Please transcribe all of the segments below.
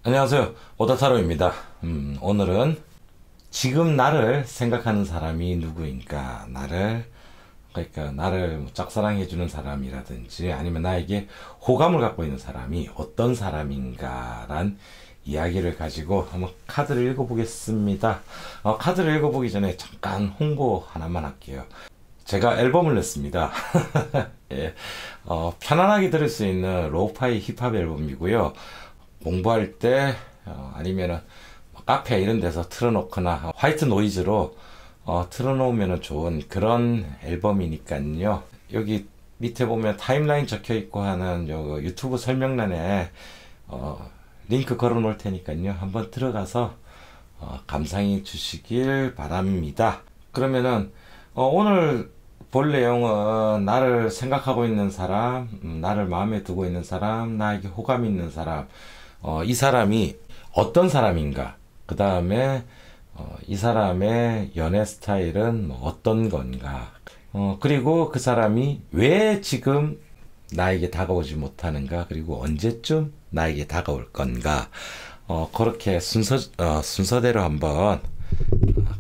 안녕하세요. 오다타로입니다. 오늘은 지금 나를 생각하는 사람이 누구인가, 그러니까 나를 뭐 짝사랑해주는 사람이라든지 아니면 나에게 호감을 갖고 있는 사람이 어떤 사람인가란 이야기를 가지고 한번 카드를 읽어보겠습니다. 카드를 읽어보기 전에 잠깐 홍보 하나만 할게요. 제가 앨범을 냈습니다. 예, 편안하게 들을 수 있는 로우파이 힙합 앨범이고요. 공부할 때 아니면은 카페 이런 데서 틀어놓거나 화이트 노이즈로 틀어놓으면 좋은 그런 앨범이니까요. 여기 밑에 보면 타임라인 적혀 있고 하는 요 유튜브 설명란에 링크 걸어 놓을 테니까요. 한번 들어가서 감상해 주시길 바랍니다. 그러면은 오늘 볼 내용은 나를 생각하고 있는 사람, 나를 마음에 두고 있는 사람, 나에게 호감 있는 사람, 이 사람이 어떤 사람인가, 그 다음에 이 사람의 연애 스타일은 뭐 어떤 건가, 그리고 그 사람이 왜 지금 나에게 다가오지 못하는가, 그리고 언제쯤 나에게 다가올 건가, 그렇게 순서대로 한번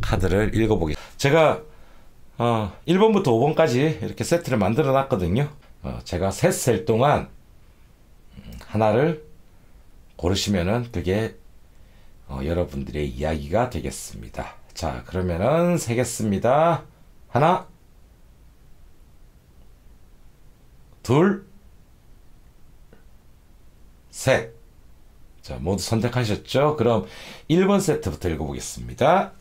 카드를 읽어보겠습니다. 제가 1번부터 5번까지 이렇게 세트를 만들어 놨거든요. 제가 셋 셀 동안 하나를 고르시면은 그게 여러분들의 이야기가 되겠습니다. 자, 그러면은 세겠습니다. 하나, 둘, 셋. 자, 모두 선택하셨죠? 그럼 1번 세트부터 읽어보겠습니다.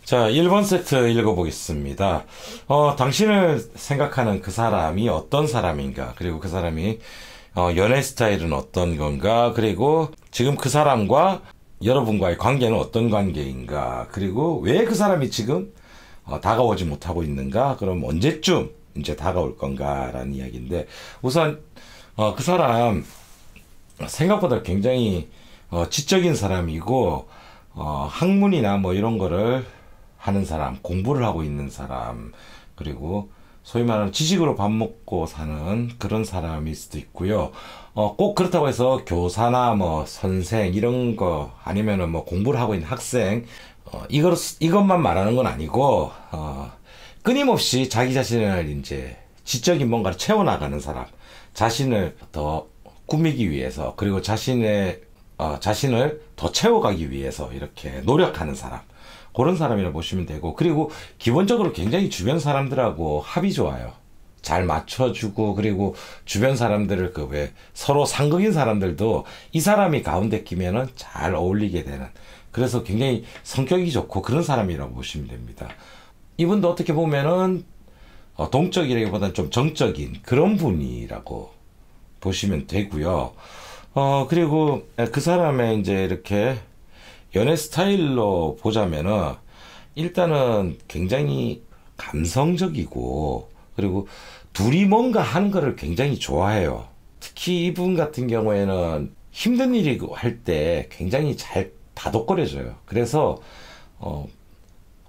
자, 1번 세트 읽어보겠습니다. 당신을 생각하는 그 사람이 어떤 사람인가, 그리고 그 사람이 연애 스타일은 어떤 건가, 그리고 지금 그 사람과 여러분과의 관계는 어떤 관계인가, 그리고 왜 그 사람이 지금 다가오지 못하고 있는가, 그럼 언제쯤 이제 다가올 건가라는 이야기인데, 우선 그 사람 생각보다 굉장히 지적인 사람이고, 학문이나 뭐 이런 거를 하는 사람, 공부를 하고 있는 사람, 그리고 소위 말하는 지식으로 밥 먹고 사는 그런 사람일 수도 있고요. 꼭 그렇다고 해서 교사나 뭐 선생 이런 거 아니면은 뭐 공부를 하고 있는 학생, 이것만 말하는 건 아니고, 끊임없이 자기 자신을 이제 지적인 뭔가를 채워나가는 사람, 자신을 더 꾸미기 위해서, 그리고 자신을 더 채워가기 위해서 이렇게 노력하는 사람, 그런 사람이라 보시면 되고, 그리고 기본적으로 굉장히 주변 사람들하고 합이 좋아요. 잘 맞춰주고, 그리고 주변 사람들을 그 왜 서로 상극인 사람들도 이 사람이 가운데 끼면은 잘 어울리게 되는, 그래서 굉장히 성격이 좋고 그런 사람이라고 보시면 됩니다. 이분도 어떻게 보면은 동적이라기보다는 좀 정적인 그런 분이라고 보시면 되고요. 그리고 그 사람의 이제 이렇게 연애 스타일로 보자면은 일단은 굉장히 감성적이고, 그리고 둘이 뭔가 하는 거를 굉장히 좋아해요. 특히 이분 같은 경우에는 힘든 일이 할 때 굉장히 잘 다독거려줘요. 그래서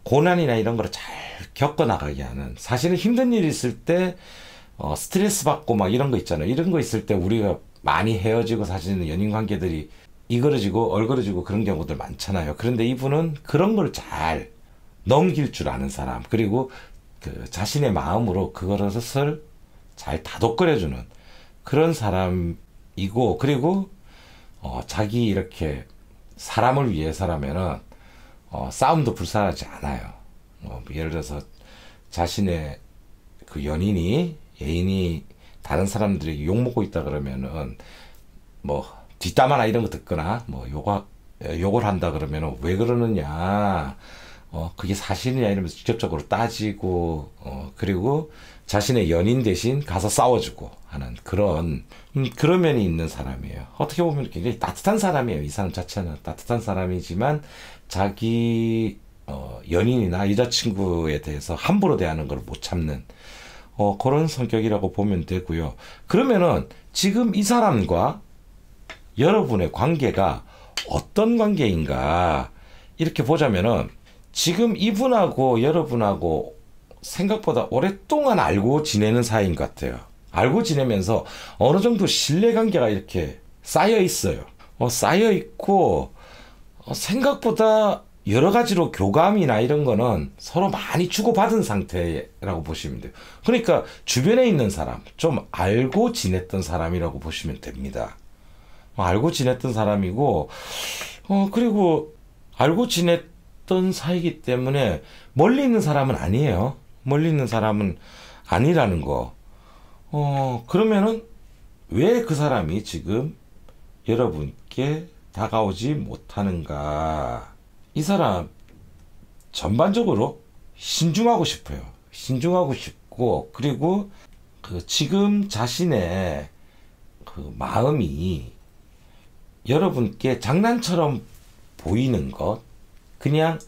고난이나 이런 거를 잘 겪어나가게 하는, 사실은 힘든 일이 있을 때 스트레스 받고 막 이런 거 있잖아요. 이런 거 있을 때 우리가 많이 헤어지고, 사실은 연인 관계들이 이그러지고 얼그러지고 그런 경우들 많잖아요. 그런데 이분은 그런 걸 잘 넘길 줄 아는 사람, 그리고 그 자신의 마음으로 그것을 잘 다독거려주는 그런 사람이고, 그리고 자기 이렇게 사람을 위해서라면은 싸움도 불사하지 않아요. 예를 들어서 자신의 그 애인이 다른 사람들에게 욕먹고 있다 그러면은 뭐 뒷담 화나 이런 거 듣거나 뭐 욕을 한다 그러면 왜 그러느냐, 그게 사실이냐 이러면서 직접적으로 따지고, 그리고 자신의 연인 대신 가서 싸워주고 하는 그런 면이 있는 사람이에요. 어떻게 보면 굉장히 따뜻한 사람이에요. 이 사람 자체는 따뜻한 사람이지만 자기 연인이나 여자친구에 대해서 함부로 대하는 걸 못 참는 그런 성격이라고 보면 되고요. 그러면은 지금 이 사람과 여러분의 관계가 어떤 관계인가 이렇게 보자면은 지금 이분하고 여러분하고 생각보다 오랫동안 알고 지내는 사이인 것 같아요. 알고 지내면서 어느 정도 신뢰관계가 이렇게 쌓여 있어요. 쌓여 있고 생각보다 여러 가지로 교감이나 이런 거는 서로 많이 주고받은 상태라고 보시면 돼요. 그러니까 주변에 있는 사람, 좀 알고 지냈던 사람이라고 보시면 됩니다. 알고 지냈던 사람이고, 그리고 알고 지냈던 사이기 때문에 멀리 있는 사람은 아니에요. 멀리 있는 사람은 아니라는 거. 그러면은 왜 그 사람이 지금 여러분께 다가오지 못하는가? 이 사람 전반적으로 신중하고 싶어요. 신중하고 싶고, 그리고 그 지금 자신의 그 마음이 여러분께 장난처럼 보이는 것, 그냥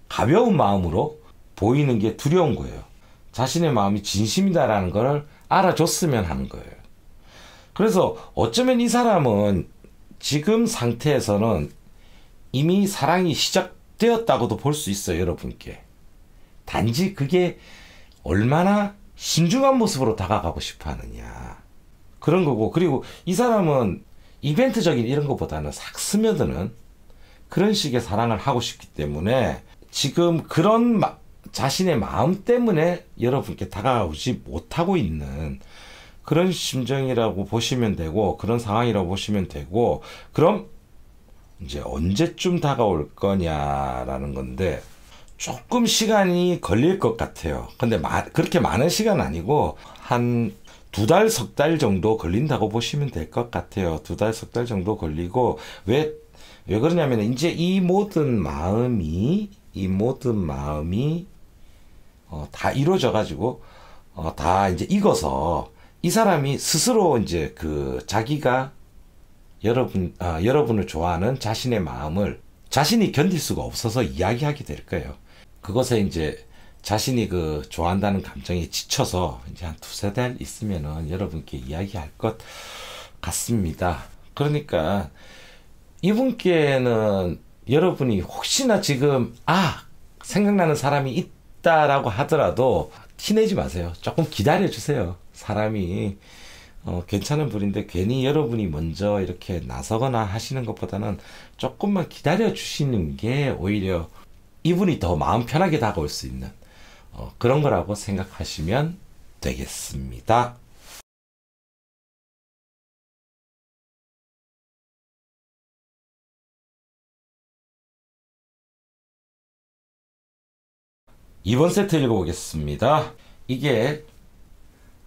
가벼운 마음으로 보이는 게 두려운 거예요. 자신의 마음이 진심이다라는 걸 알아줬으면 하는 거예요. 그래서 어쩌면 이 사람은 지금 상태에서는 이미 사랑이 시작되었다고도 볼 수 있어요, 여러분께. 단지 그게 얼마나 신중한 모습으로 다가가고 싶어 하느냐. 그런 거고, 그리고 이 사람은 이벤트적인 이런 것보다는 싹 스며드는 그런 식의 사랑을 하고 싶기 때문에 지금 그런 자신의 마음 때문에 여러분께 다가오지 못하고 있는 그런 심정이라고 보시면 되고, 그런 상황이라고 보시면 되고, 그럼 이제 언제쯤 다가올 거냐라는 건데, 조금 시간이 걸릴 것 같아요. 근데 그렇게 많은 시간은 아니고 한 2달, 석 달 정도 걸린다고 보시면 될 것 같아요. 2달, 석 달 정도 걸리고, 왜 그러냐면 이제 이 모든 마음이 다 이루어져 가지고 다 이제 익어서 이 사람이 스스로 이제 그 자기가 여러분을 좋아하는 자신의 마음을 자신이 견딜 수가 없어서 이야기하게 될 거예요. 그것에 이제 자신이 그 좋아한다는 감정에 지쳐서 이제 한 2-3달 있으면은 여러분께 이야기할 것 같습니다. 그러니까 이분께는 여러분이 혹시나 지금 생각나는 사람이 있다라고 하더라도 티내지 마세요. 조금 기다려 주세요. 사람이 괜찮은 분인데 괜히 여러분이 먼저 이렇게 나서거나 하시는 것보다는 조금만 기다려 주시는 게 오히려 이분이 더 마음 편하게 다가올 수 있는 그런 거라고 생각하시면 되겠습니다. 이번 세트 읽어보겠습니다. 이게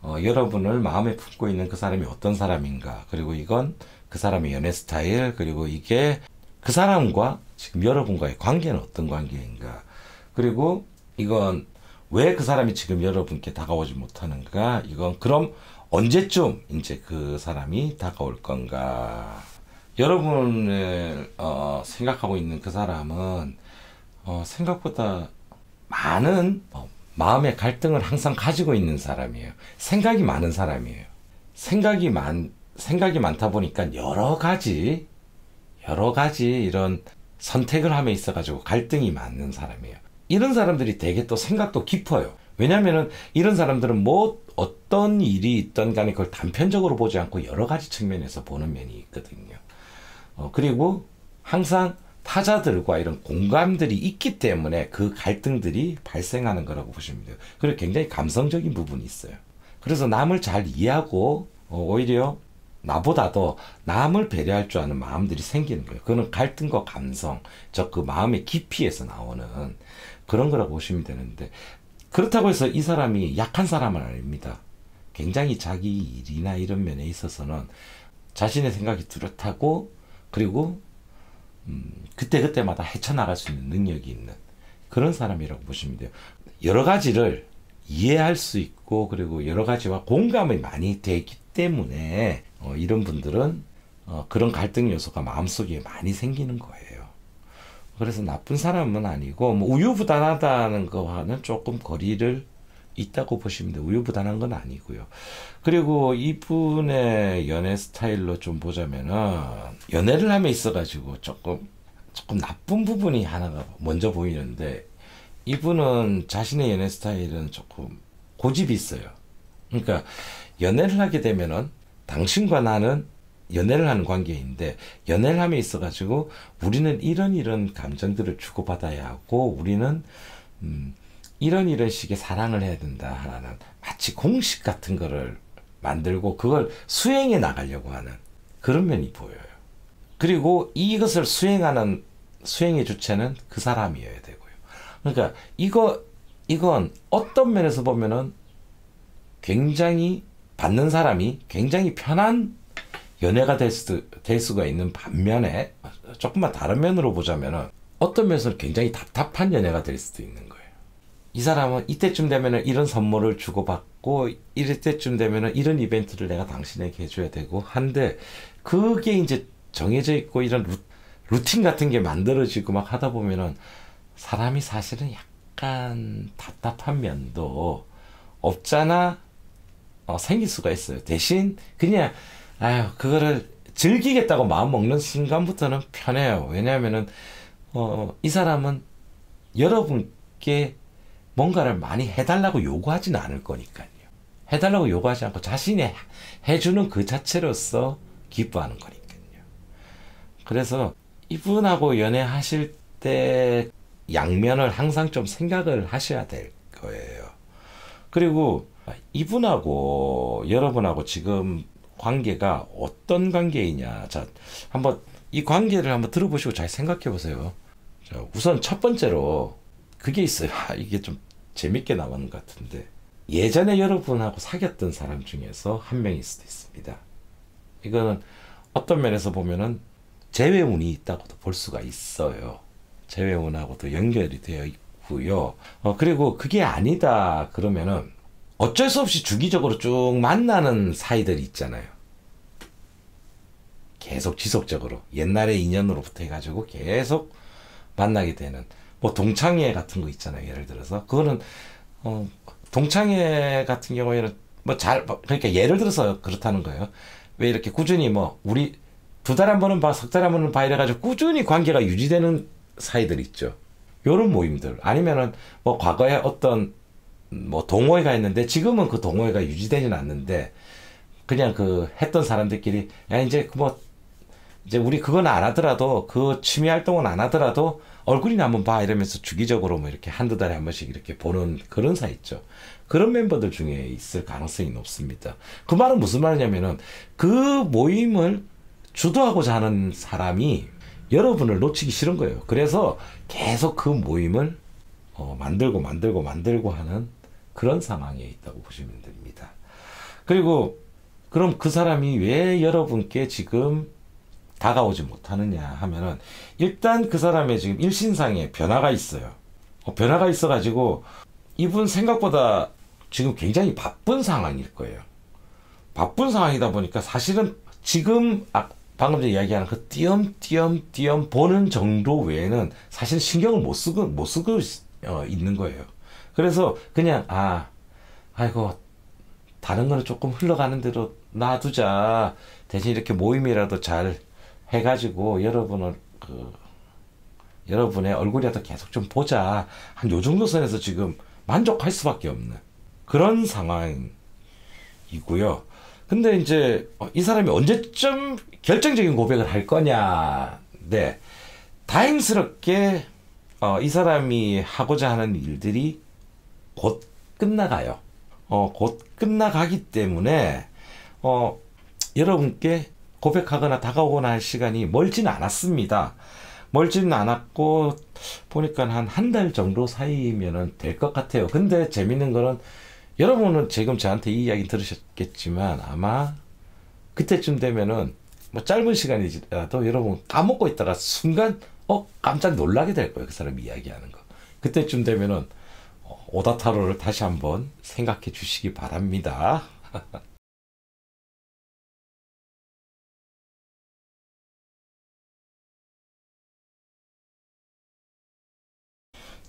여러분을 마음에 품고 있는 그 사람이 어떤 사람인가, 그리고 이건 그 사람의 연애 스타일, 그리고 이게 그 사람과 지금 여러분과의 관계는 어떤 관계인가, 그리고 이건 왜 그 사람이 지금 여러분께 다가오지 못하는가, 이건 그럼 언제쯤 이제 그 사람이 다가올 건가. 여러분을 생각하고 있는 그 사람은 생각보다 많은 마음의 갈등을 항상 가지고 있는 사람이에요. 생각이 많은 사람이에요. 생각이 많다 보니까 여러 가지 이런 선택을 함에 있어가지고 갈등이 많은 사람이에요. 이런 사람들이 되게 또 생각도 깊어요. 왜냐면은 이런 사람들은 어떤 일이 있던 간에 그걸 단편적으로 보지 않고 여러 가지 측면에서 보는 면이 있거든요. 그리고 항상 타자들과 이런 공감들이 있기 때문에 그 갈등들이 발생하는 거라고 보시면 돼요. 그리고 굉장히 감성적인 부분이 있어요. 그래서 남을 잘 이해하고 오히려 나보다도 남을 배려할 줄 아는 마음들이 생기는 거예요. 그거는 갈등과 감성, 즉 그 마음의 깊이에서 나오는 그런 거라고 보시면 되는데, 그렇다고 해서 이 사람이 약한 사람은 아닙니다. 굉장히 자기 일이나 이런 면에 있어서는 자신의 생각이 뚜렷하고, 그리고 그때그때마다 헤쳐나갈 수 있는 능력이 있는 그런 사람이라고 보시면 돼요. 여러 가지를 이해할 수 있고, 그리고 여러 가지와 공감이 많이 되기 때문에 이런 분들은 그런 갈등 요소가 마음속에 많이 생기는 거예요. 그래서 나쁜 사람은 아니고, 우유부단하다는 거와는 조금 거리를 있다고 보시면 돼요. 우유부단한 건 아니고요. 그리고 이분의 연애 스타일로 좀 보자면은, 연애를 함에 있어가지고 조금 나쁜 부분이 하나가 먼저 보이는데, 이분은 자신의 연애 스타일은 조금 고집이 있어요. 그러니까 연애를 하게 되면은 당신과 나는 연애를 하는 관계인데 연애를 함에 있어가지고 우리는 이런 감정들을 주고받아야 하고 우리는 이런 식의 사랑을 해야 된다 하는 마치 공식 같은 거를 만들고 그걸 수행해 나가려고 하는 그런 면이 보여요. 그리고 이것을 수행의 주체는 그 사람이어야 되고요. 그러니까 이건 어떤 면에서 보면은 굉장히 받는 사람이 굉장히 편한 연애가 될 수가 있는 반면에 조금만 다른 면으로 보자면은 어떤 면에서는 굉장히 답답한 연애가 될 수도 있는 거예요. 이 사람은 이때쯤 되면은 이런 선물을 주고받고 이럴 때쯤 되면은 이런 이벤트를 내가 당신에게 해줘야 되고 한데 그게 이제 정해져 있고 이런 루틴 같은 게 만들어지고 막 하다 보면은 사람이 사실은 약간 답답한 면도 없잖아 생길 수가 있어요. 대신 그냥 그거를 즐기겠다고 마음 먹는 순간부터는 편해요. 왜냐하면은 이 사람은 여러분께 뭔가를 많이 해달라고 요구하지는 않을 거니까요. 해달라고 요구하지 않고 자신이 해주는 그 자체로서 기뻐하는 거니까요. 그래서 이분하고 연애하실 때 양면을 항상 좀 생각을 하셔야 될 거예요. 그리고 이분하고 여러분하고 지금 관계가 어떤 관계이냐. 자, 한번 이 관계를 한번 들어보시고 잘 생각해 보세요. 자, 우선 첫 번째로 그게 있어요. 이게 좀 재밌게 나오는 것 같은데 예전에 여러분하고 사귀었던 사람 중에서 한 명일 수도 있습니다. 이거는 어떤 면에서 보면은 재회운이 있다고도 볼 수가 있어요. 재회운하고도 연결이 되어 있고요. 그리고 그게 아니다 그러면은 어쩔 수 없이 주기적으로 쭉 만나는 사이들이 있잖아요. 계속 지속적으로 옛날의 인연으로부터 해가지고 계속 만나게 되는 뭐 동창회 같은 거 있잖아요. 예를 들어서 그거는 동창회 같은 경우에는 그러니까 예를 들어서 그렇다는 거예요. 왜 이렇게 꾸준히 뭐 우리 2달에 한 번은 봐, 3달에 한 번은 봐 이래가지고 꾸준히 관계가 유지되는 사이들 있죠. 요런 모임들 아니면은 뭐 과거에 어떤 뭐 동호회가 있는데 지금은 그 동호회가 유지되지는 않는데 그냥 그 했던 사람들끼리 이제 이제 우리 그건 안 하더라도 그 취미 활동은 안 하더라도 얼굴이나 한번 봐 이러면서 주기적으로 뭐 이렇게 한두 달에 한 번씩 이렇게 보는 그런 사이 있죠. 그런 멤버들 중에 있을 가능성이 높습니다. 그 말은 무슨 말이냐면은 그 모임을 주도하고자 하는 사람이 여러분을 놓치기 싫은 거예요. 그래서 계속 그 모임을 만들고 하는 그런 상황에 있다고 보시면 됩니다. 그리고 그럼 그 사람이 왜 여러분께 지금 다가오지 못하느냐 하면은 일단 그 사람의 지금 일신상에 변화가 있어요. 변화가 있어가지고 이분 생각보다 지금 굉장히 바쁜 상황일 거예요. 바쁜 상황이다 보니까 사실은 지금 방금 전에 이야기하는 그 띄엄띄엄 보는 정도 외에는 사실 신경을 못 쓰고 있는 거예요. 그래서 그냥 아이고 다른 거는 조금 흘러가는 대로 놔두자. 대신 이렇게 모임이라도 잘 해가지고 여러분의 얼굴이라도 계속 좀 보자. 한 요 정도 선에서 지금 만족할 수밖에 없는 그런 상황이고요. 근데 이제 이 사람이 언제쯤 결정적인 고백을 할 거냐. 네. 다행스럽게 이 사람이 하고자 하는 일들이 곧 끝나가요. 곧 끝나가기 때문에 여러분께 고백하거나 다가오거나 할 시간이 멀지는 않았습니다. 멀지는 않았고 보니까 한 달 정도 사이면은 될 것 같아요. 근데 재밌는 거는 여러분은 지금 저한테 이 이야기 들으셨겠지만 아마 그때쯤 되면은 뭐 짧은 시간이라도 여러분 까먹고 있다가 순간 깜짝 놀라게 될 거예요. 그 사람 이야기하는 거. 그때쯤 되면은 오다타로를 다시 한번 생각해 주시기 바랍니다.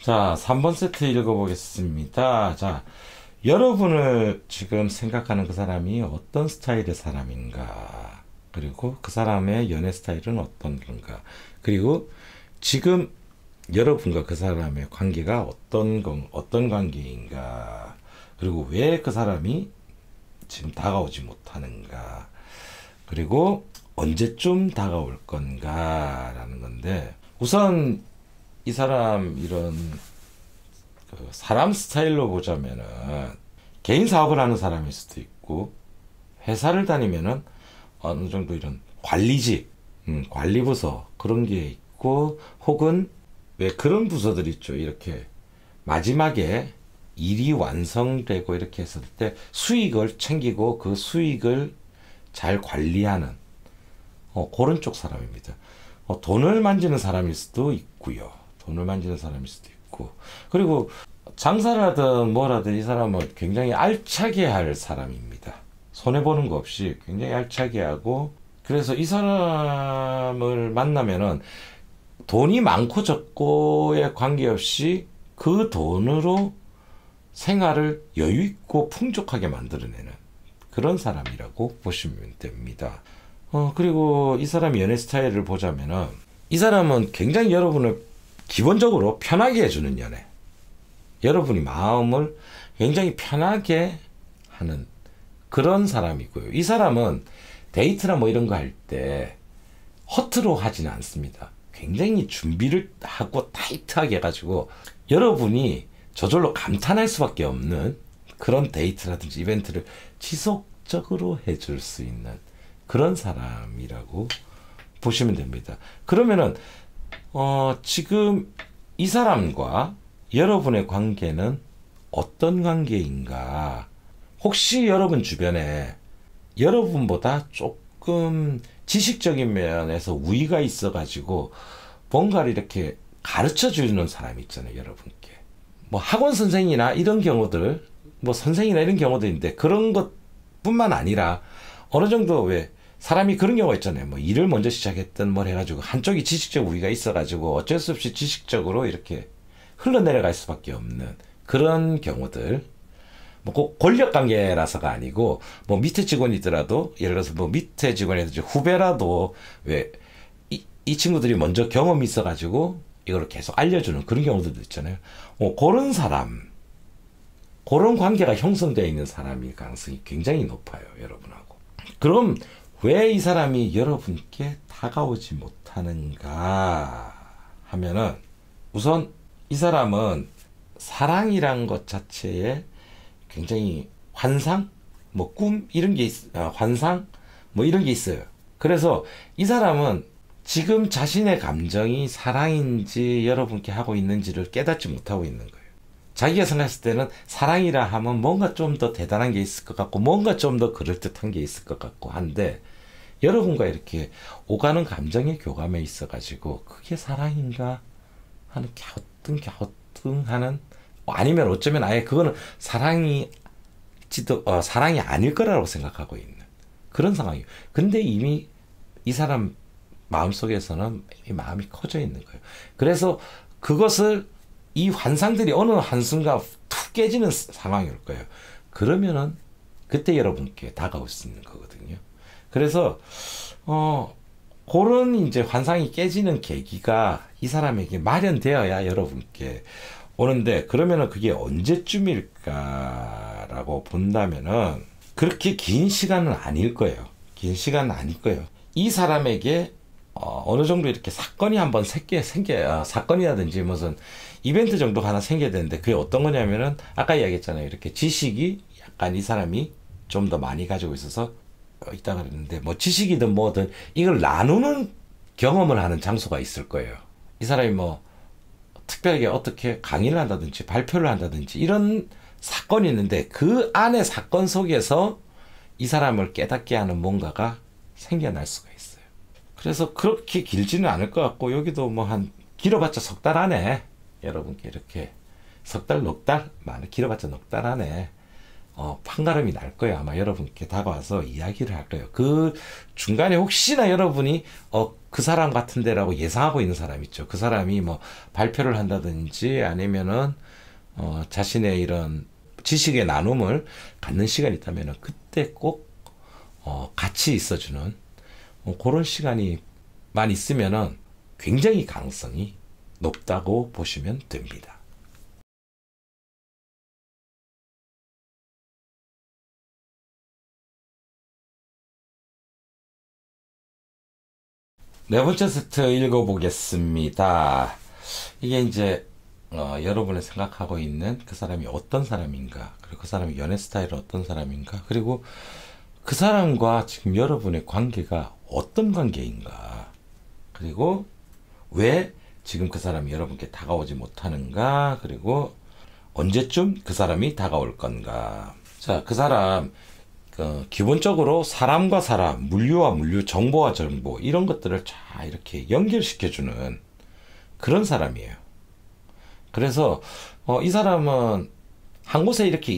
자, 3번 세트 읽어보겠습니다. 자, 여러분을 지금 생각하는 그 사람이 어떤 스타일의 사람인가, 그리고 그 사람의 연애 스타일은 어떤 건가, 그리고 지금 여러분과 그 사람의 관계가 어떤 관계인가, 그리고 왜 그 사람이 지금 다가오지 못하는가, 그리고 언제쯤 다가올 건가라는 건데, 우선 이 사람 이런 그 사람 스타일로 보자면은 개인 사업을 하는 사람일 수도 있고, 회사를 다니면은 어느 정도 이런 관리직, 관리부서 그런 게 있고, 혹은 왜 그런 부서들 있죠. 이렇게 마지막에 일이 완성되고 이렇게 했을 때 수익을 챙기고 그 수익을 잘 관리하는 그런 쪽 사람입니다. 돈을 만지는 사람일 수도 있고요. 돈을 만지는 사람일 수도 있고, 그리고 장사를 하든 뭘 하든 이 사람은 굉장히 알차게 할 사람입니다. 손해보는 거 없이 굉장히 알차게 하고, 그래서 이 사람을 만나면은 돈이 많고 적고에 관계없이 그 돈으로 생활을 여유있고 풍족하게 만들어내는 그런 사람이라고 보시면 됩니다. 그리고 이 사람 연애 스타일을 보자면은, 이 사람은 굉장히 여러분을 기본적으로 편하게 해주는 연애, 여러분이 마음을 굉장히 편하게 하는 그런 사람이고요. 이 사람은 데이트나 뭐 이런 거 할 때 허투루 하지는 않습니다. 굉장히 준비를 하고 타이트하게 해가지고 여러분이 저절로 감탄할 수밖에 없는 그런 데이트라든지 이벤트를 지속적으로 해줄 수 있는 그런 사람이라고 보시면 됩니다. 그러면은 지금 이 사람과 여러분의 관계는 어떤 관계인가? 혹시 여러분 주변에 여러분보다 조금 지식적인 면에서 우위가 있어가지고 뭔가를 이렇게 가르쳐 주는 사람이 있잖아요, 여러분께. 뭐 학원 선생이나 이런 경우들, 뭐 선생이나 이런 경우들인데, 그런 것뿐만 아니라 어느 정도 왜 사람이 그런 경우가 있잖아요. 뭐 일을 먼저 시작했던 뭘 해가지고 한쪽이 지식적 우위가 있어가지고 어쩔 수 없이 지식적으로 이렇게 흘러내려갈 수밖에 없는 그런 경우들. 뭐 꼭 권력 관계라서가 아니고, 뭐 밑에 직원이더라도, 예를 들어서 뭐 밑에 직원이라든지 후배라도 왜 이 친구들이 먼저 경험이 있어가지고 이걸 계속 알려주는 그런 경우들도 있잖아요. 그런 사람, 그런 관계가 형성되어 있는 사람일 가능성이 굉장히 높아요, 여러분하고. 그럼 왜 이 사람이 여러분께 다가오지 못하는가 하면은, 우선 이 사람은 사랑이란 것 자체에 굉장히 환상, 뭐 꿈 이런 게 환상 뭐 이런 게 있어요. 그래서 이 사람은 지금 자신의 감정이 사랑인지 여러분께 하고 있는지를 깨닫지 못하고 있는 거예요. 자기가 생각했을 때는 사랑이라 하면 뭔가 좀 더 대단한 게 있을 것 같고, 뭔가 좀 더 그럴듯한 게 있을 것 같고 한데, 여러분과 이렇게 오가는 감정의 교감에 있어가지고 그게 사랑인가 하는 갸우뚱하는, 아니면 어쩌면 아예 그거는 사랑이 아닐 거라고 생각하고 있는 그런 상황이에요. 근데 이미 이 사람 마음속에서는 이미 마음이 커져 있는 거예요. 그래서 그것을, 이 환상들이 어느 한순간 툭 깨지는 상황이 올 거예요. 그러면은 그때 여러분께 다가올 수 있는 거거든요. 그래서 그런 이제 환상이 깨지는 계기가 이 사람에게 마련되어야 여러분께 오는데, 그러면은 그게 언제쯤일까라고 본다면은 그렇게 긴 시간은 아닐 거예요. 긴 시간은 아닐 거예요. 이 사람에게 어느 정도 이렇게 사건이 한번 사건이라든지 무슨 이벤트 정도가 하나 생겨야 되는데, 그게 어떤 거냐면은 아까 이야기했잖아요. 이렇게 지식이 약간 이 사람이 좀 더 많이 가지고 있어서 있다 그랬는데, 뭐 지식이든 뭐든 이걸 나누는 경험을 하는 장소가 있을 거예요. 이 사람이 뭐 특별하게 어떻게 강의를 한다든지 발표를 한다든지 이런 사건이 있는데, 그 안에 사건 속에서 이 사람을 깨닫게 하는 뭔가가 생겨날 수가 있어요. 그래서 그렇게 길지는 않을 것 같고, 여기도 뭐 한 길어봤자 석 달 안에 여러분께 이렇게 석 달, 넉 달, 길어봤자 넉 달 안에 판가름이 날 거예요. 아마 여러분께 다가와서 이야기를 할 거예요. 그 중간에 혹시나 여러분이 그 사람 같은데라고 예상하고 있는 사람 있죠. 그 사람이 뭐 발표를 한다든지 아니면은 자신의 이런 지식의 나눔을 갖는 시간이 있다면은 그때 꼭 같이 있어주는 그런 시간이만 있으면은 굉장히 가능성이 높다고 보시면 됩니다. 네 번째 세트 읽어보겠습니다. 이게 이제 여러분이 생각하고 있는 그 사람이 어떤 사람인가, 그리고 그 사람의 연애 스타일은 어떤 사람인가, 그리고 그 사람과 지금 여러분의 관계가 어떤 관계인가, 그리고 왜 지금 그 사람이 여러분께 다가오지 못하는가, 그리고 언제쯤 그 사람이 다가올 건가. 자, 그 사람 기본적으로 사람과 사람, 물류와 물류, 정보와 정보 이런 것들을 잘 이렇게 연결시켜주는 그런 사람이에요. 그래서 이 사람은 한 곳에 이렇게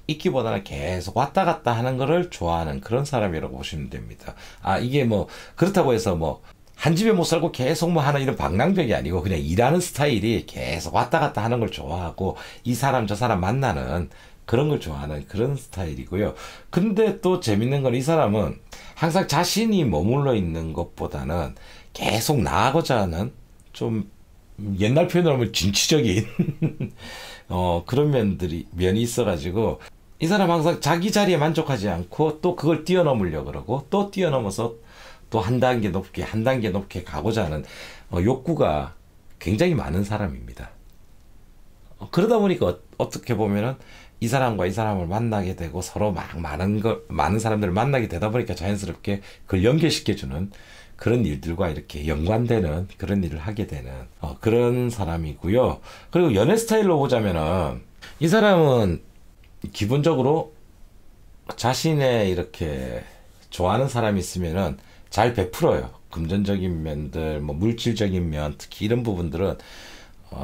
있기보다는 계속 왔다 갔다 하는 거를 좋아하는 그런 사람이라고 보시면 됩니다. 이게 뭐 그렇다고 해서 뭐 한 집에 못 살고 계속 뭐 하는 이런 방랑벽이 아니고, 그냥 일하는 스타일이 계속 왔다 갔다 하는 걸 좋아하고 이 사람 저 사람 만나는 그런 걸 좋아하는 그런 스타일이고요. 근데 또 재밌는 건 이 사람은 항상 자신이 머물러 있는 것보다는 계속 나아가고자 하는, 좀 옛날 표현으로 하면 진취적인 그런 면이 있어가지고, 이 사람 항상 자기 자리에 만족하지 않고 또 그걸 뛰어넘으려고 그러고, 또 뛰어넘어서 또 한 단계 높게 가고자 하는 욕구가 굉장히 많은 사람입니다. 그러다 보니까 어떻게 보면은 이 사람과 이 사람을 만나게 되고 서로 막 많은 사람들을 만나게 되다 보니까 자연스럽게 그걸 연결시켜주는 그런 일들과 이렇게 연관되는 그런 일을 하게 되는 그런 사람이고요. 그리고 연애 스타일로 보자면은 이 사람은 기본적으로 자신의 이렇게 좋아하는 사람이 있으면은 잘 베풀어요. 금전적인 면들, 뭐 물질적인 면, 특히 이런 부분들은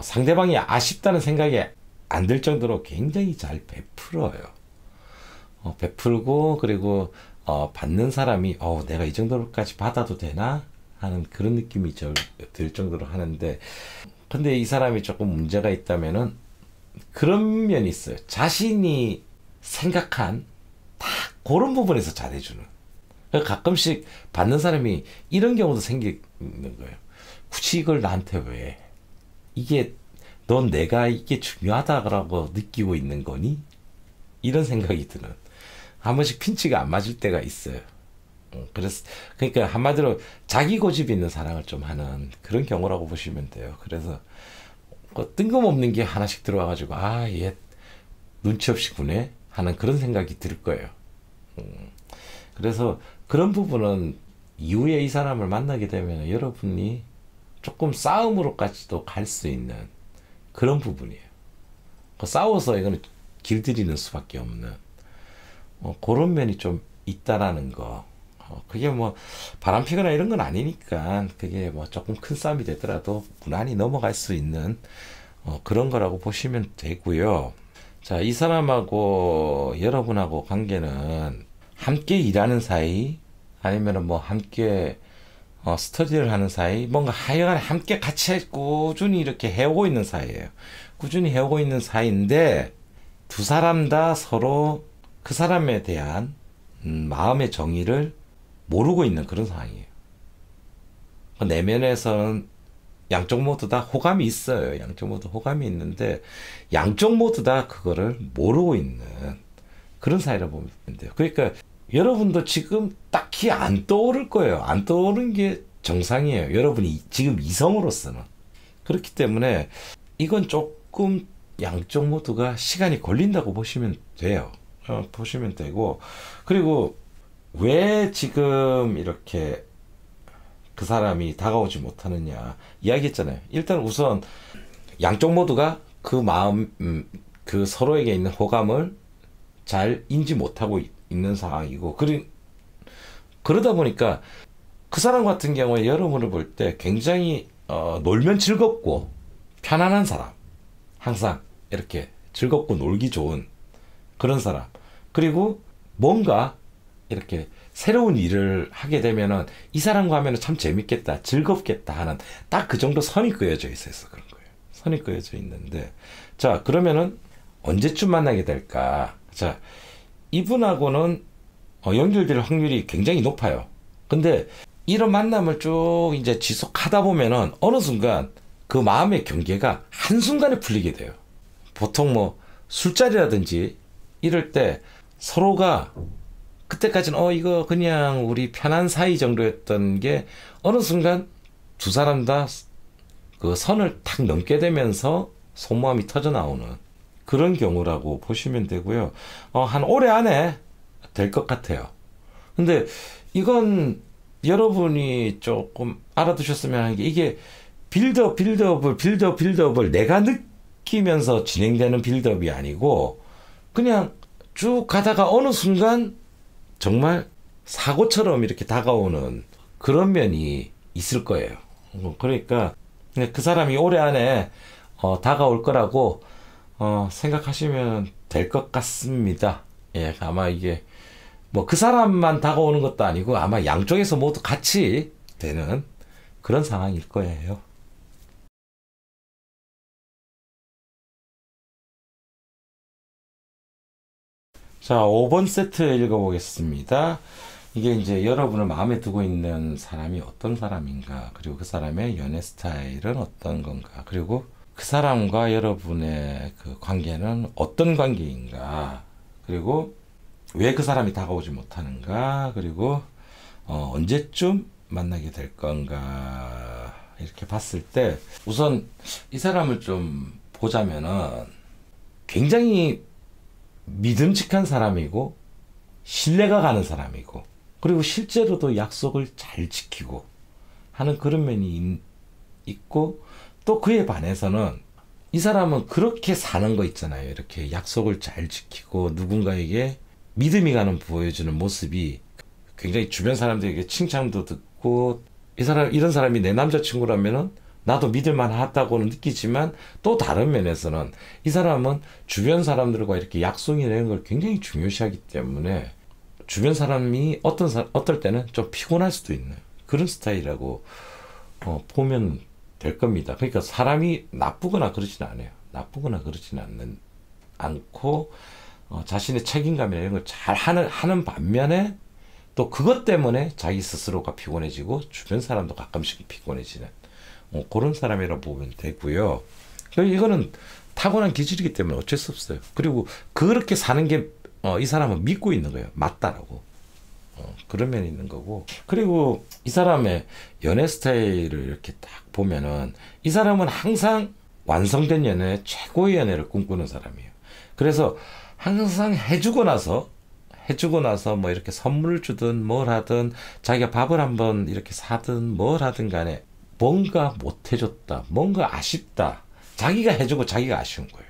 상대방이 아쉽다는 생각이 안 들 정도로 굉장히 잘 베풀어요. 베풀고, 그리고 받는 사람이 내가 이 정도로까지 받아도 되나 하는 그런 느낌이 들 정도로 하는데, 근데 이 사람이 조금 문제가 있다면은 그런 면이 있어요. 자신이 생각한 딱 그런 부분에서 잘해주는. 가끔씩 받는 사람이 이런 경우도 생기는 거예요. 굳이 이걸 나한테 왜? 넌 내가 이게 중요하다고 느끼고 있는 거니? 이런 생각이 드는. 한 번씩 핀치가 안 맞을 때가 있어요. 그러니까 한마디로 자기 고집 있는 사랑을 좀 하는 그런 경우라고 보시면 돼요. 그래서 뜬금없는 게 하나씩 들어와가지고 얘 눈치 없이 구네 하는 그런 생각이 들 거예요. 그래서 그런 부분은 이후에 이 사람을 만나게 되면 여러분이 조금 싸움으로까지도 갈 수 있는 그런 부분이에요. 싸워서 이거는 길들이는 수밖에 없는 그런 면이 좀 있다라는 거. 그게 뭐 바람피거나 이런 건 아니니까 그게 뭐 조금 큰 싸움이 되더라도 무난히 넘어갈 수 있는 그런 거라고 보시면 되고요. 자, 이 사람하고 여러분하고 관계는 함께 일하는 사이, 아니면은 뭐 함께 스터디를 하는 사이, 뭔가 하여간 함께 같이 꾸준히 이렇게 해오고 있는 사이예요. 꾸준히 해오고 있는 사이인데 두 사람 다 서로 그 사람에 대한 마음의 정의를 모르고 있는 그런 상황이에요. 내면에서는 양쪽 모두 다 호감이 있어요. 양쪽 모두 호감이 있는데 양쪽 모두 다 그거를 모르고 있는 그런 사이라고 보면 돼요. 그러니까 여러분도 지금 딱히 안 떠오를 거예요. 안 떠오르는 게 정상이에요. 여러분이 지금 이성으로서는. 그렇기 때문에 이건 조금 양쪽 모두가 시간이 걸린다고 보시면 돼요. 보시면 되고, 그리고 왜 지금 이렇게 그 사람이 다가오지 못하느냐 이야기했잖아요. 일단 우선 양쪽 모두가 그 마음, 그 서로에게 있는 호감을 잘 인지 못하고 있는 상황이고, 그러다 보니까 그 사람 같은 경우에 여러분을 볼 때 굉장히 놀면 즐겁고 편안한 사람, 항상 이렇게 즐겁고 놀기 좋은 그런 사람, 그리고 뭔가 이렇게 새로운 일을 하게 되면은 이 사람과 하면은 참 재밌겠다, 즐겁겠다 하는 딱 그 정도 선이 그어져 있어서 그런 거예요. 선이 그어져 있는데, 자, 그러면은 언제쯤 만나게 될까? 자, 이분하고는 연결될 확률이 굉장히 높아요. 근데 이런 만남을 쭉 이제 지속하다 보면은 어느 순간 그 마음의 경계가 한순간에 풀리게 돼요. 보통 뭐 술자리라든지 이럴 때 서로가 그때까지는 이거 그냥 우리 편한 사이 정도였던 게 어느 순간 두 사람 다 그 선을 탁 넘게 되면서 소모함이 터져 나오는 그런 경우라고 보시면 되고요. 한 올해 안에 될 것 같아요. 근데 이건 여러분이 조금 알아두셨으면 하는 게 이게 빌드업을 내가 느끼면서 진행되는 빌드업이 아니고 그냥 쭉 가다가 어느 순간 정말 사고처럼 이렇게 다가오는 그런 면이 있을 거예요. 그러니까 그 사람이 올해 안에 다가올 거라고 생각하시면 될 것 같습니다. 예, 아마 이게 뭐 그 사람만 다가오는 것도 아니고 아마 양쪽에서 모두 같이 되는 그런 상황일 거예요. 자, 5번 세트 읽어보겠습니다. 이게 이제 여러분을 마음에 두고 있는 사람이 어떤 사람인가, 그리고 그 사람의 연애 스타일은 어떤 건가, 그리고 그 사람과 여러분의 그 관계는 어떤 관계인가, 그리고 왜 그 사람이 다가오지 못하는가, 그리고 언제쯤 만나게 될 건가, 이렇게 봤을 때 우선 이 사람을 좀 보자면은 굉장히 믿음직한 사람이고 신뢰가 가는 사람이고 그리고 실제로도 약속을 잘 지키고 하는 그런 면이 있고 또 그에 반해서는 이 사람은 그렇게 사는 거 있잖아요. 이렇게 약속을 잘 지키고 누군가에게 믿음이 가는 보여주는 모습이 굉장히 주변 사람들에게 칭찬도 듣고 이런 사람이 내 남자친구라면은 나도 믿을만 하다고는 느끼지만 또 다른 면에서는 이 사람은 주변 사람들과 이렇게 약속이 되는 걸 굉장히 중요시하기 때문에 주변 사람이 어떨 때는 좀 피곤할 수도 있는 그런 스타일이라고 보면 될 겁니다. 그러니까 사람이 나쁘거나 그러지는 않아요. 나쁘거나 그러지는 않고 자신의 책임감이나 이런 걸 잘 하는 반면에 또 그것 때문에 자기 스스로가 피곤해지고 주변 사람도 가끔씩 피곤해지는 그런 사람이라고 보면 되고요. 이거는 타고난 기질이기 때문에 어쩔 수 없어요. 그리고 그렇게 사는 게 이 사람은 믿고 있는 거예요. 맞다라고. 그런 면이 있는 거고. 그리고 이 사람의 연애 스타일을 이렇게 딱 보면은 이 사람은 항상 완성된 연애, 최고의 연애를 꿈꾸는 사람이에요. 그래서 항상 해주고 나서 뭐 이렇게 선물을 주든 뭘 하든 자기가 밥을 한번 이렇게 사든 뭘 하든 간에 뭔가 못 해줬다, 뭔가 아쉽다, 자기가 해주고 자기가 아쉬운 거예요.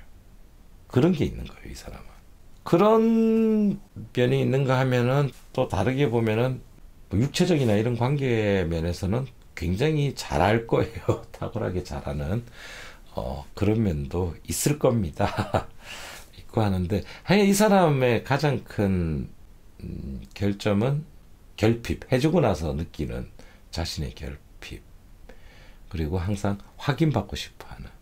그런 게 있는 거예요, 이 사람은. 그런 면이 있는가 하면은 또 다르게 보면은 뭐 육체적이나 이런 관계 면에서는 굉장히 잘할 거예요. 탁월하게 잘하는 그런 면도 있을 겁니다. 있고 하는데 이 사람의 가장 큰 결점은 결핍, 해주고 나서 느끼는 자신의 결핍, 그리고 항상 확인받고 싶어하는,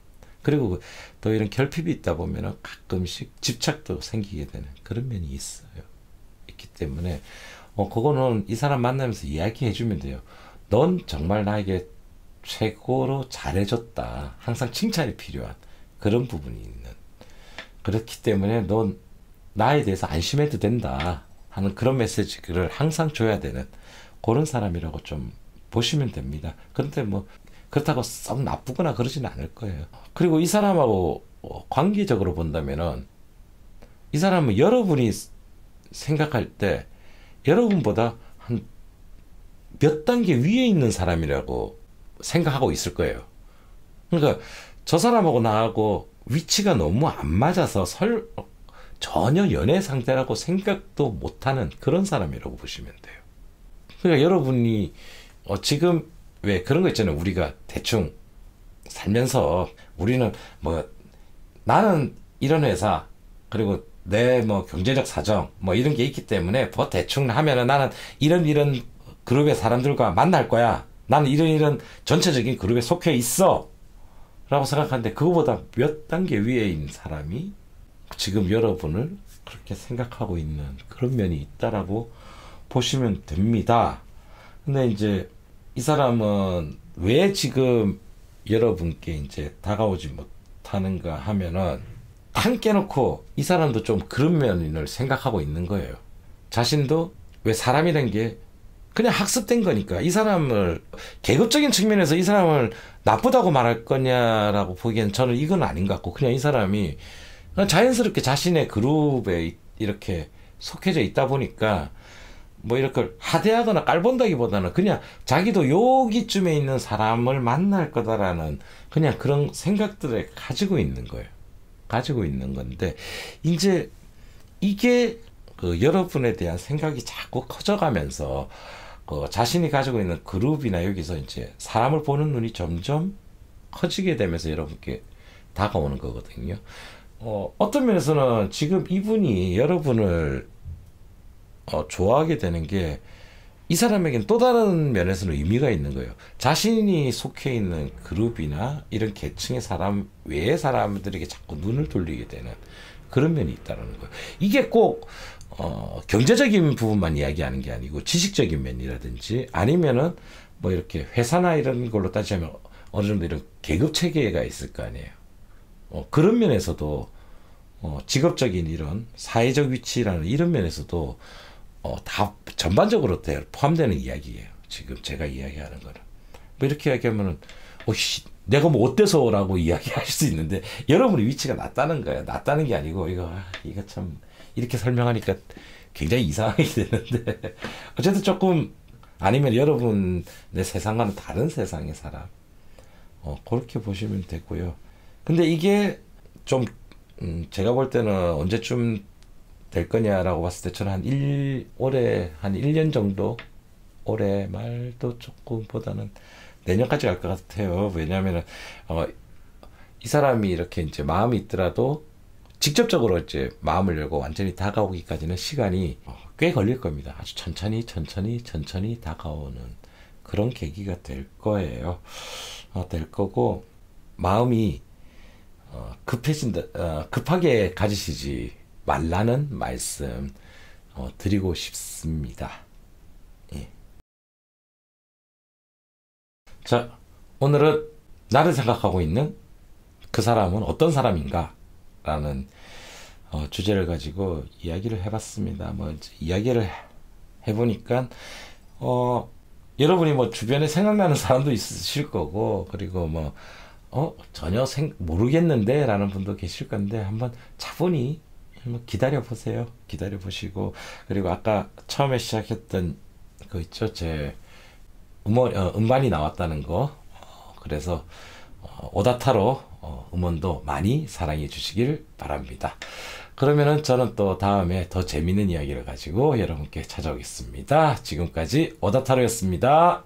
그리고 또 이런 결핍이 있다 보면 가끔씩 집착도 생기게 되는 그런 면이 있기 때문에 그거는 이 사람 만나면서 이야기해 주면 돼요. 넌 정말 나에게 최고로 잘해줬다. 항상 칭찬이 필요한 그런 부분이 있는, 그렇기 때문에 넌 나에 대해서 안심해도 된다 하는 그런 메시지를 항상 줘야 되는 그런 사람이라고 좀 보시면 됩니다. 그런데 뭐 그렇다고 썩 나쁘거나 그러지는 않을 거예요. 그리고 이 사람하고 관계적으로 본다면은 이 사람은 여러분이 생각할 때 여러분보다 한 몇 단계 위에 있는 사람이라고 생각하고 있을 거예요. 그러니까 저 사람하고 나하고 위치가 너무 안 맞아서 전혀 연애 상대라고 생각도 못하는 그런 사람이라고 보시면 돼요. 그러니까 여러분이 지금 왜 그런 거 있잖아요. 우리가 대충 살면서 우리는 뭐 나는 이런 회사 그리고 내 뭐 경제적 사정 뭐 이런 게 있기 때문에 뭐 대충 하면은 나는 이런 그룹의 사람들과 만날 거야. 나는 이런 전체적인 그룹에 속해 있어 라고 생각하는데 그거보다 몇 단계 위에 있는 사람이 지금 여러분을 그렇게 생각하고 있는 그런 면이 있다라고 보시면 됩니다. 근데 이제 이 사람은 왜 지금 여러분께 이제 다가오지 못하는가 하면은 한 깨놓고 이 사람도 좀 그런 면을 생각하고 있는 거예요. 자신도 왜 사람이란 게 그냥 학습된 거니까 이 사람을 계급적인 측면에서 이 사람을 나쁘다고 말할 거냐라고 보기엔 저는 이건 아닌 것 같고 그냥 이 사람이 자연스럽게 자신의 그룹에 이렇게 속해져 있다 보니까 뭐 이렇게 하대하거나 깔본다기보다는 그냥 자기도 여기쯤에 있는 사람을 만날 거다라는 그냥 그런 생각들을 가지고 있는 거예요. 가지고 있는 건데 이제 이게 그 여러분에 대한 생각이 자꾸 커져가면서 자신이 가지고 있는 그룹이나 여기서 이제 사람을 보는 눈이 점점 커지게 되면서 여러분께 다가오는 거거든요. 어떤 면에서는 지금 이분이 여러분을 좋아하게 되는 게 이 사람에겐 또 다른 면에서는 의미가 있는 거예요. 자신이 속해 있는 그룹이나 이런 계층의 사람 외의 사람들에게 자꾸 눈을 돌리게 되는 그런 면이 있다는 거예요. 이게 꼭 경제적인 부분만 이야기하는 게 아니고 지식적인 면이라든지 아니면은 뭐 이렇게 회사나 이런 걸로 따지자면 어느 정도 이런 계급 체계가 있을 거 아니에요. 그런 면에서도 직업적인 이런 사회적 위치라는 이런 면에서도 다 전반적으로 포함되는 이야기예요. 지금 제가 이야기하는 거는. 뭐 이렇게 이야기하면은, 내가 뭐 어때서라고 이야기할 수 있는데, 여러분의 위치가 낮다는 거예요. 낮다는 게 아니고, 이거 참, 이렇게 설명하니까 굉장히 이상하게 되는데, 어쨌든 조금, 아니면 여러분의 세상과는 다른 세상의 사람, 그렇게 보시면 되고요. 근데 이게 좀, 제가 볼 때는 언제쯤 될 거냐라고 봤을 때 저는 올해 한 1년 정도 올해 말도 조금보다는 내년까지 갈 것 같아요. 왜냐하면 이 사람이 이렇게 이제 마음이 있더라도 직접적으로 이제 마음을 열고 완전히 다가오기까지는 시간이 꽤 걸릴 겁니다. 아주 천천히 다가오는 그런 계기가 될 거예요. 될 거고 마음이 급하게 가지시지 말라는 말씀 드리고 싶습니다. 예. 자, 오늘은 나를 생각하고 있는 그 사람은 어떤 사람인가? 라는 주제를 가지고 이야기를 해봤습니다. 뭐 이야기를 해보니까 여러분이 뭐 주변에 생각나는 사람도 있으실 거고 그리고 뭐 전혀 모르겠는데 라는 분도 계실 건데 한번 차분히 기다려 보세요. 기다려 보시고 그리고 아까 처음에 시작했던 그 있죠, 제 음반이 나왔다는 거. 그래서 오다타로 음원도 많이 사랑해 주시길 바랍니다. 그러면은 저는 또 다음에 더 재밌는 이야기를 가지고 여러분께 찾아오겠습니다. 지금까지 오다타로였습니다.